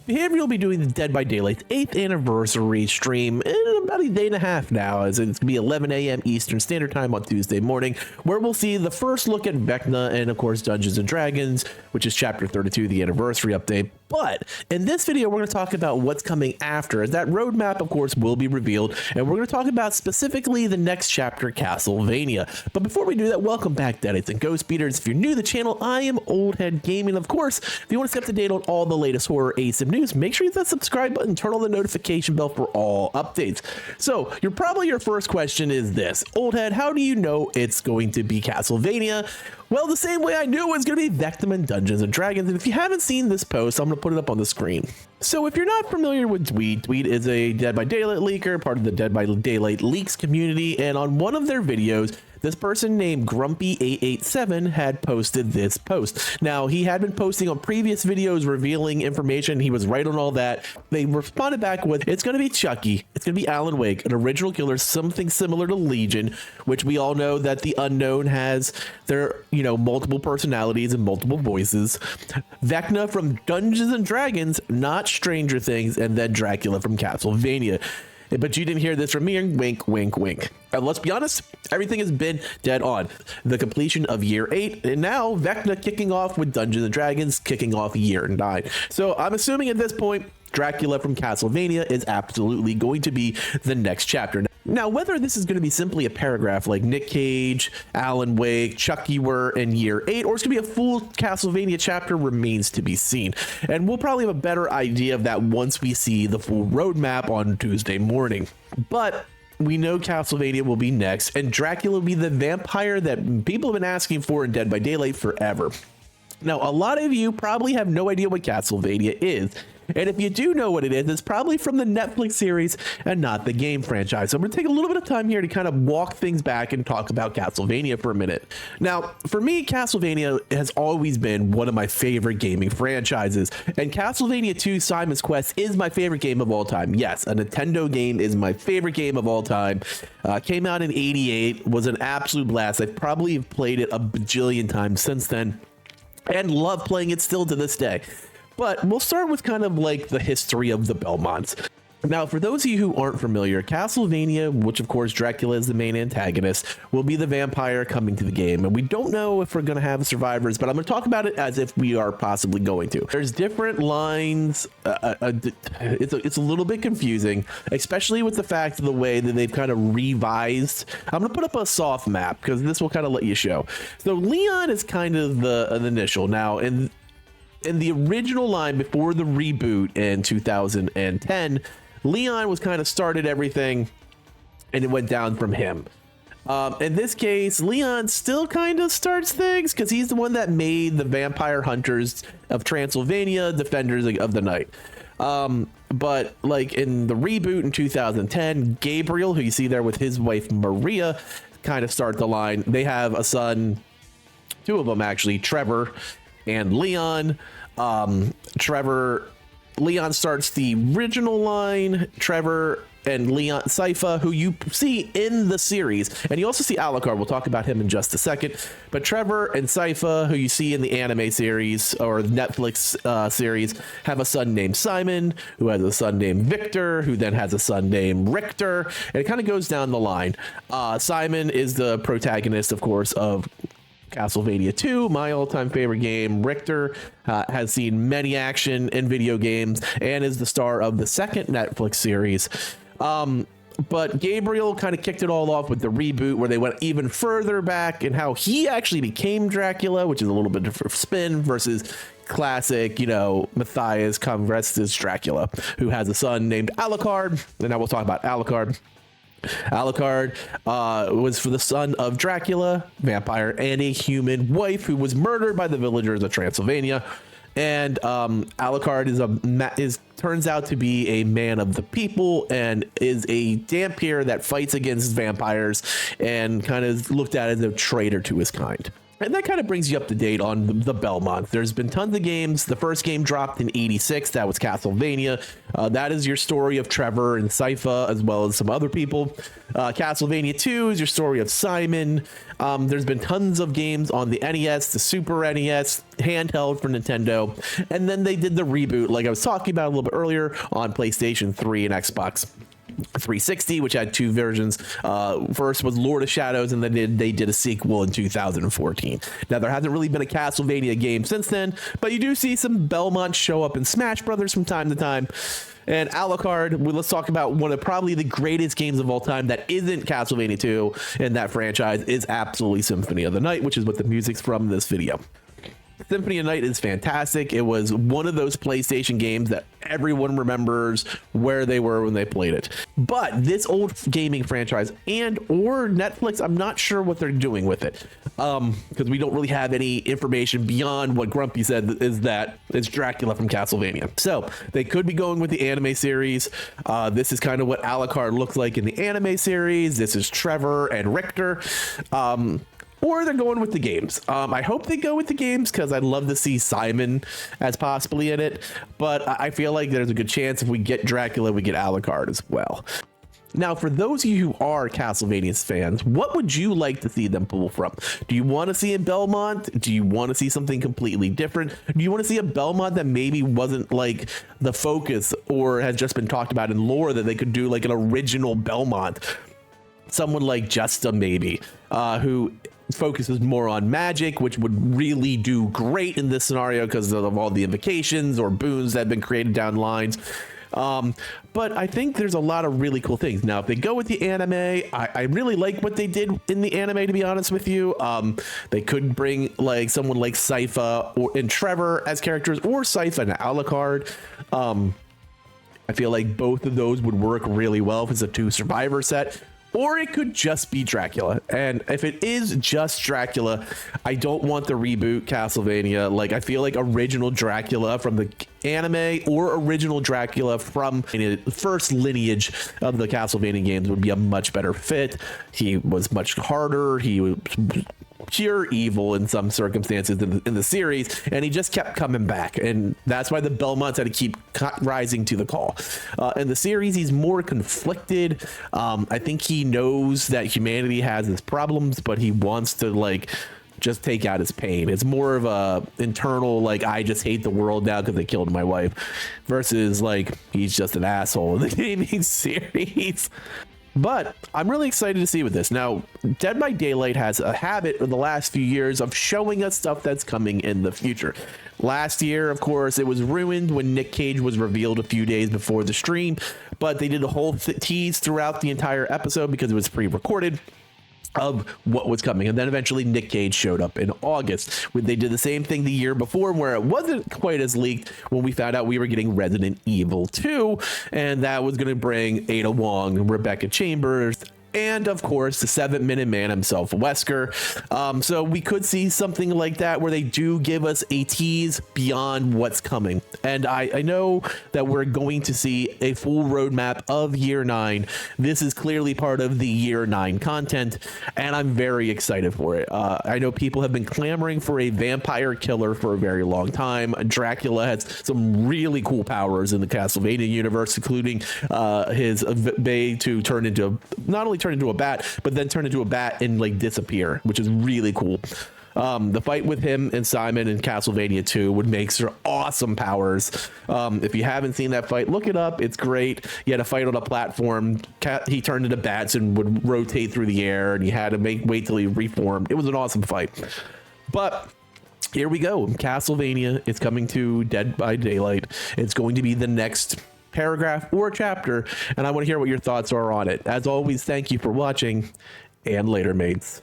Here we'll be doing the Dead by Daylight's 8th anniversary stream in about a day and a half now, as it's going to be 11 a.m. Eastern Standard Time on Tuesday morning, where we'll see the first look at Vecna and, of course, Dungeons & Dragons, which is Chapter 32, the anniversary update. But in this video, we're going to talk about what's coming after, as that roadmap, of course, will be revealed, and we're going to talk about specifically the next chapter, Castlevania. But before we do that, welcome back, Deadites and Ghost Beaters. If you're new to the channel, I am Oldhead Gaming. Of course, if you want to stay up to date on all the latest horror ASIM news, make sure you hit that subscribe button, turn on the notification bell for all updates. So, your first question is this: Oldhead, how do you know it's going to be Castlevania? Well, the same way I knew it was going to be Vecna and Dungeons & Dragons, and if you haven't seen this post, I'm going to put it up on the screen. So if you're not familiar with Dweed is a Dead by Daylight leaker, part of the Dead by Daylight leaks community, and on one of their videos, this person named Grumpy887 had posted this post. Now, he had been posting on previous videos revealing information. He was right on all that. They responded back with, it's going to be Chucky. It's going to be Alan Wake, an original killer, something similar to Legion, which we all know that the Unknown has their, multiple personalities and multiple voices. Vecna from Dungeons & Dragons, not Stranger Things, and then Dracula from Castlevania. But you didn't hear this from me. Wink, wink, wink. And let's be honest, everything has been dead on. The completion of year 8, and now Vecna kicking off with Dungeons & Dragons, kicking off year 9. So I'm assuming at this point, Dracula from Castlevania is absolutely going to be the next chapter. Now, whether this is going to be simply a paragraph like Nick Cage, Alan Wake, Chucky were in year 8, or it's going to be a full Castlevania chapter remains to be seen. And we'll probably have a better idea of that once we see the full roadmap on Tuesday morning. But we know Castlevania will be next, and Dracula will be the vampire that people have been asking for in Dead by Daylight forever. Now, a lot of you probably have no idea what Castlevania is. And if you do know what it is, it's probably from the Netflix series and not the game franchise. So I'm going to take a little bit of time here to kind of walk things back and talk about Castlevania for a minute. Now, for me, Castlevania has always been one of my favorite gaming franchises. And Castlevania 2 Simon's Quest is my favorite game of all time. Yes, a Nintendo game is my favorite game of all time. Came out in '88, was an absolute blast. I've probably played it a bajillion times since then and love playing it still to this day. But we'll start with kind of like the history of the Belmonts. Now, for those of you who aren't familiar, Castlevania, which of course Dracula is the main antagonist, will be the vampire coming to the game. And we don't know if we're going to have survivors, but I'm going to talk about it as if we are possibly going to. There's different lines. It's a little bit confusing, especially with the fact of the way that they've kind of revised. I'm going to put up a soft map because this will kind of let you show. So Leon is kind of the initial. Now, in the original line before the reboot in 2010, Leon was kind of started everything and it went down from him. In this case, Leon still kind of starts things because he's the one that made the vampire hunters of Transylvania defenders of the night. But like in the reboot in 2010, Gabriel, who you see there with his wife Maria, kind of start the line. They have a son, two of them actually, Trevor and Leon. Leon starts the original line. Trevor and Leon Sypha, who you see in the series, and you also see Alucard. We'll talk about him in just a second. But Trevor and Sypha, who you see in the anime series or the Netflix series, have a son named Simon, who has a son named Victor, who then has a son named Richter, and it kind of goes down the line. Simon is the protagonist, of course, of Castlevania 2, my all-time favorite game. Richter has seen many action in video games and is the star of the second Netflix series. But Gabriel kind of kicked it all off with the reboot, where they went even further back and how he actually became Dracula, which is a little bit different spin versus classic, Matthias Convestis Dracula, who has a son named Alucard. And now we'll talk about Alucard. Alucard was for the son of Dracula, vampire, and a human wife who was murdered by the villagers of Transylvania. And Alucard turns out to be a man of the people and is a Dhampir that fights against vampires and kind of looked at as a traitor to his kind. And that kind of brings you up to date on the Belmont. There's been tons of games. The first game dropped in '86. That was Castlevania. That is your story of Trevor and Sypha, as well as some other people. Castlevania 2 is your story of Simon. There's been tons of games on the NES, the Super NES, handheld for Nintendo. And then they did the reboot, like I was talking about a little bit earlier, on PlayStation 3 and Xbox 360, which had two versions. First was Lord of Shadows, and then they did a sequel in 2014. Now, there hasn't really been a Castlevania game since then, but you do see some Belmont show up in Smash Brothers from time to time. And Alucard, let's talk about one of probably the greatest games of all time that isn't Castlevania 2 in that franchise, is absolutely Symphony of the Night, which is what the music's from this video. Symphony of the Night is fantastic. It was one of those PlayStation games that everyone remembers where they were when they played it. But this old gaming franchise and or Netflix, I'm not sure what they're doing with it, because we don't really have any information beyond what Grumpy said, is that it's Dracula from Castlevania. So they could be going with the anime series. This is kind of what Alucard looks like in the anime series. This is Trevor and Richter. Or they're going with the games. I hope they go with the games, because I'd love to see Simon as possibly in it. But I feel like there's a good chance if we get Dracula, we get Alucard as well. Now, for those of you who are Castlevania fans, what would you like to see them pull from? Do you want to see a Belmont? Do you want to see something completely different? Do you want to see a Belmont that maybe wasn't like the focus, or has just been talked about in lore, that they could do like an original Belmont? Someone like Justa, maybe, who focuses more on magic, which would really do great in this scenario because of all the invocations or boons that have been created down lines. But I think there's a lot of really cool things. Now, if they go with the anime, I really like what they did in the anime, to be honest with you. They could bring like someone like Sypha and Trevor as characters, or Sypha and Alucard. I feel like both of those would work really well if it's a 2 survivor set. Or it could just be Dracula. And if it is just Dracula, I don't want the reboot Castlevania. Like, I feel like original Dracula from the anime, or original Dracula from the first lineage of the Castlevania games would be a much better fit. He was much harder. He was pure evil in some circumstances in the series, and he just kept coming back, and that's why the Belmonts had to keep rising to the call. In the series, he's more conflicted. I think he knows that humanity has its problems, but he wants to like just take out his pain. It's more of a internal, like, I just hate the world now because they killed my wife, versus like he's just an asshole in the gaming series. But I'm really excited to see with this. Now, Dead by Daylight has a habit in the last few years of showing us stuff that's coming in the future. Last year, of course, it was ruined when Nick Cage was revealed a few days before the stream, but they did a whole tease throughout the entire episode because it was pre-recorded of what was coming. And then eventually Nick Cage showed up in August. They did the same thing the year before, where it wasn't quite as leaked, when we found out we were getting Resident Evil 2, and that was going to bring Ada Wong, Rebecca Chambers, and of course the 7-minute man himself, Wesker. So we could see something like that, where they do give us a tease beyond what's coming. And I know that we're going to see a full roadmap of Year 9. This is clearly part of the Year 9 content, and I'm very excited for it. I know people have been clamoring for a vampire killer for a very long time. Dracula has some really cool powers in the Castlevania universe, including his ability to turn into, not only turn into a bat, but then turn into a bat and like disappear, which is really cool. The fight with him and Simon in Castlevania 2 would make some awesome powers. If you haven't seen that fight, look it up. It's great. You had to fight on a platform. He turned into bats and would rotate through the air, and you had to wait till he reformed. It was an awesome fight. But here we go. Castlevania is coming to Dead by Daylight. It's going to be the next paragraph or chapter, and I want to hear what your thoughts are on it. As always, thank you for watching, and later, mates.